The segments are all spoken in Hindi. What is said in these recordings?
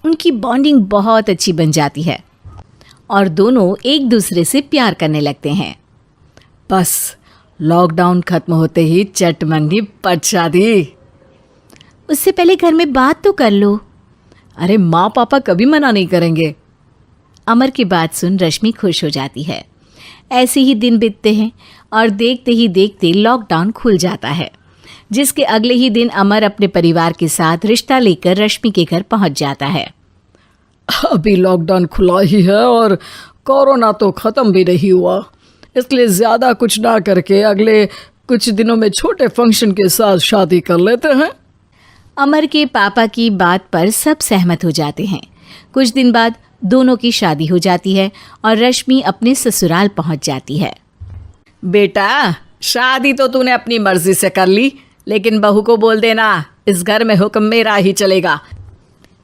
उनकी बॉन्डिंग बहुत अच्छी बन जाती है और दोनों एक दूसरे से प्यार करने लगते हैं। बस लॉकडाउन खत्म होते ही चट मंडी पट शादी। उससे पहले घर में बात तो कर लो। अरे माँ पापा कभी मना नहीं करेंगे। अमर की बात सुन रश्मि खुश हो जाती है। ऐसे ही दिन बीतते हैं और देखते ही देखते लॉकडाउन खुल जाता है, जिसके अगले ही दिन अमर अपने परिवार के साथ रिश्ता लेकर रश्मि के घर पहुंच जाता है। अभी लॉकडाउन खुला ही है और कोरोना तो ख़त्म भी नहीं हुआ, इसलिए ज़्यादा कुछ ना करके अगले कुछ दिनों में छोटे फंक्शन के साथ शादी कर लेते हैं। अमर के पापा की बात पर सब सहमत हो जाते हैं। कुछ दिन बाद दोनों की शादी हो जाती है और रश्मि अपने ससुराल पहुंच जाती है। बेटा, शादी तो तूने अपनी मर्जी से कर ली, लेकिन बहू को बोल देना इस घर में हुक्म मेरा ही चलेगा,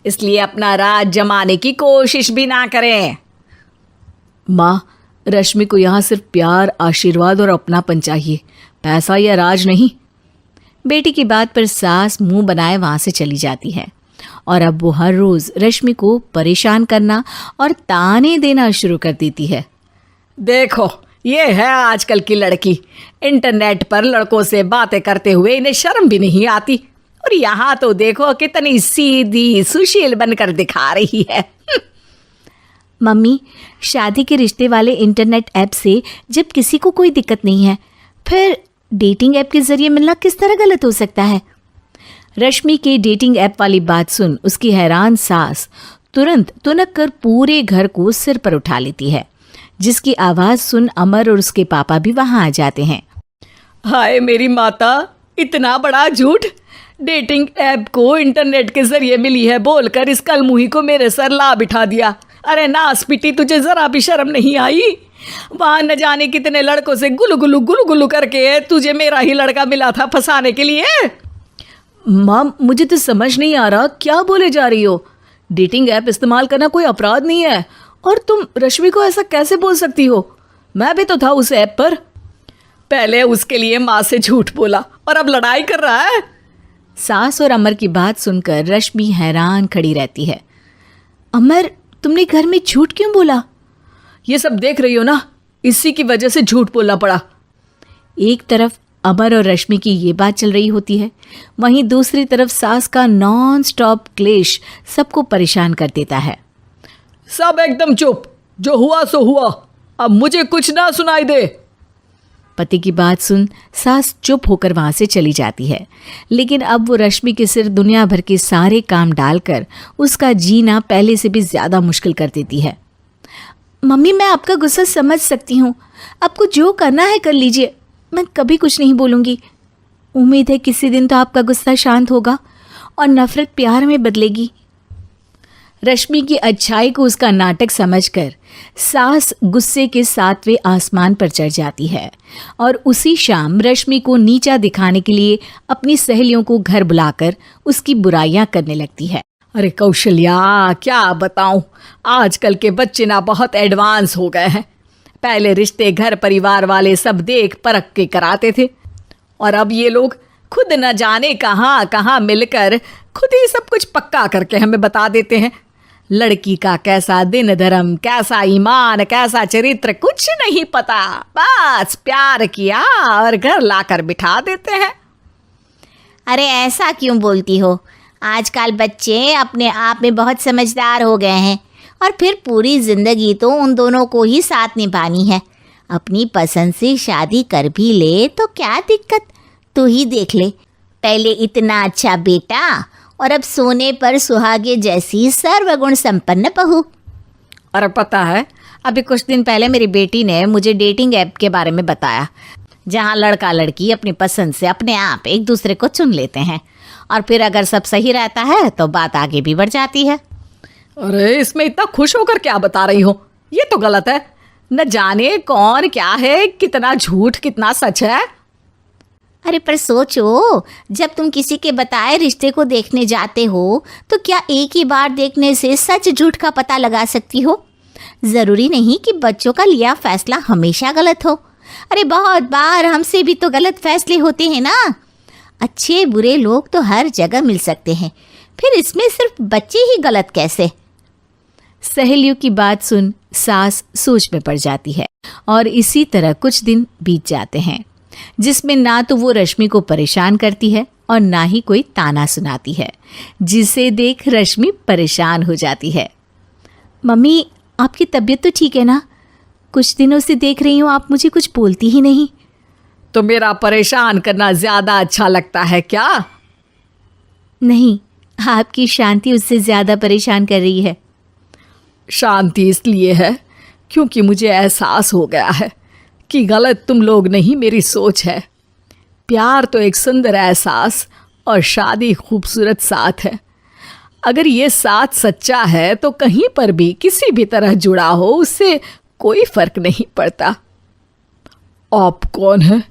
इसलिए अपना राज जमाने की कोशिश भी ना करें। माँ, रश्मि को यहाँ सिर्फ प्यार, आशीर्वाद और अपनापन चाहिए, पैसा या राज नहीं। बेटी की बात पर सास मुंह बनाए वहाँ से चली जाती है और अब वो हर रोज़ रश्मि को परेशान करना और ताने देना शुरू कर देती है। देखो, ये है आजकल की लड़की, इंटरनेट पर लड़कों से बातें करते हुए इन्हें शर्म भी नहीं आती, और यहाँ तो देखो कितनी सीधी सुशील बनकर दिखा रही है। मम्मी, शादी के रिश्ते वाले इंटरनेट ऐप से जब किसी को कोई दिक्कत नहीं है, फिर डेटिंग ऐप के जरिए मिलना किस तरह गलत हो सकता है? रश्मि के डेटिंग ऐप वाली बात सुन उसकी हैरान सास तुरंत तुनक कर पूरे घर को सिर पर उठा लेती है, जिसकी आवाज़ सुन अमर और उसके पापा भी वहाँ आ जाते हैं। हाय मेरी माता, इतना बड़ा झूठ! डेटिंग ऐप को इंटरनेट के जरिए मिली है बोलकर इस कलमुही को मेरे सर ला बिठा दिया। अरे नास पिटी, तुझे जरा भी शर्म नहीं आई? वहाँ न जाने कितने लड़कों से गुलू गुलू करके तुझे मेरा ही लड़का मिला था फंसाने के लिए। माँ, मुझे तो समझ नहीं आ रहा क्या बोले जा रही हो। डेटिंग ऐप इस्तेमाल करना कोई अपराध नहीं है, और तुम रश्मि को ऐसा कैसे बोल सकती हो? मैं भी तो था उस ऐप पर। पहले उसके लिए माँ से झूठ बोला और अब लड़ाई कर रहा है। सास और अमर की बात सुनकर रश्मि हैरान खड़ी रहती है। अमर, तुमने घर में झूठ क्यों बोला? ये सब देख रही हो ना, इसी की वजह से झूठ बोलना पड़ा। एक तरफ अमर और रश्मि की ये बात चल रही होती है, वहीं दूसरी तरफ सास का नॉन स्टॉप क्लेश सबको परेशान कर देता है। सब एकदम चुप, जो हुआ सो हुआ, अब मुझे कुछ ना सुनाई दे। पति की बात सुन सास चुप होकर वहाँ से चली जाती है, लेकिन अब वो रश्मि के सिर दुनिया भर के सारे काम डालकर उसका जीना पहले से भी ज़्यादा मुश्किल कर देती है। मम्मी, मैं आपका गुस्सा समझ सकती हूँ, आपको जो करना है कर लीजिए, मैं कभी कुछ नहीं बोलूँगी। उम्मीद है किसी दिन तो आपका गुस्सा शांत होगा और नफ़रत प्यार में बदलेगी। रश्मि की अच्छाई को उसका नाटक समझकर सास गुस्से के 7वें आसमान पर चढ़ जाती है और उसी शाम रश्मि को नीचा दिखाने के लिए अपनी सहेलियों को घर बुलाकर उसकी बुराइयां करने लगती है। अरे कौशल्या, क्या बताऊं, आजकल के बच्चे ना बहुत एडवांस हो गए हैं। पहले रिश्ते घर परिवार वाले सब देख परख के कराते थे, और अब ये लोग खुद न जाने कहाँ कहाँ मिलकर खुद ही सब कुछ पक्का करके हमें बता देते हैं। लड़की का कैसा दिन धर्म, कैसा ईमान, कैसा चरित्र कुछ नहीं पता, बस प्यार किया और घर लाकर बिठा देते हैं। अरे ऐसा क्यों बोलती हो? आजकल बच्चे अपने आप में बहुत समझदार हो गए हैं, और फिर पूरी ज़िंदगी तो उन दोनों को ही साथ निभानी है। अपनी पसंद से शादी कर भी ले तो क्या दिक्कत, तू ही देख ले, पहले इतना अच्छा बेटा और अब सोने पर सुहागे जैसी सर्वगुण संपन्न बहू। और पता है, अभी कुछ दिन पहले मेरी बेटी ने मुझे डेटिंग ऐप के बारे में बताया, जहाँ लड़का लड़की अपनी पसंद से अपने आप एक दूसरे को चुन लेते हैं, और फिर अगर सब सही रहता है तो बात आगे भी बढ़ जाती है। अरे इसमें इतना खुश होकर क्या बता रही हो? ये तो गलत है। न जाने कौन क्या है, कितना झूठ कितना सच है। अरे पर सोचो, जब तुम किसी के बताए रिश्ते को देखने जाते हो तो क्या एक ही बार देखने से सच झूठ का पता लगा सकती हो? ज़रूरी नहीं कि बच्चों का लिया फैसला हमेशा गलत हो। अरे बहुत बार हमसे भी तो गलत फैसले होते हैं ना। अच्छे बुरे लोग तो हर जगह मिल सकते हैं, फिर इसमें सिर्फ बच्चे ही गलत कैसे? सहेलियों की बात सुन सास सोच में पड़ जाती है और इसी तरह कुछ दिन बीत जाते हैं जिसमें ना तो वो रश्मि को परेशान करती है और ना ही कोई ताना सुनाती है, जिसे देख रश्मि परेशान हो जाती है। मम्मी, आपकी तबीयत तो ठीक है ना? कुछ दिनों से देख रही हूँ आप मुझे कुछ बोलती ही नहीं। तो मेरा परेशान करना ज्यादा अच्छा लगता है क्या? नहीं, आपकी शांति उससे ज्यादा परेशान कर रही है। शांति इसलिए है क्योंकि मुझे एहसास हो गया है कि गलत तुम लोग नहीं, मेरी सोच है। प्यार तो एक सुंदर एहसास और शादी खूबसूरत साथ है। अगर ये साथ सच्चा है तो कहीं पर भी किसी भी तरह जुड़ा हो उससे कोई फर्क नहीं पड़ता। आप कौन है?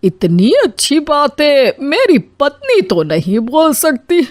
इतनी अच्छी बातें मेरी पत्नी तो नहीं बोल सकती।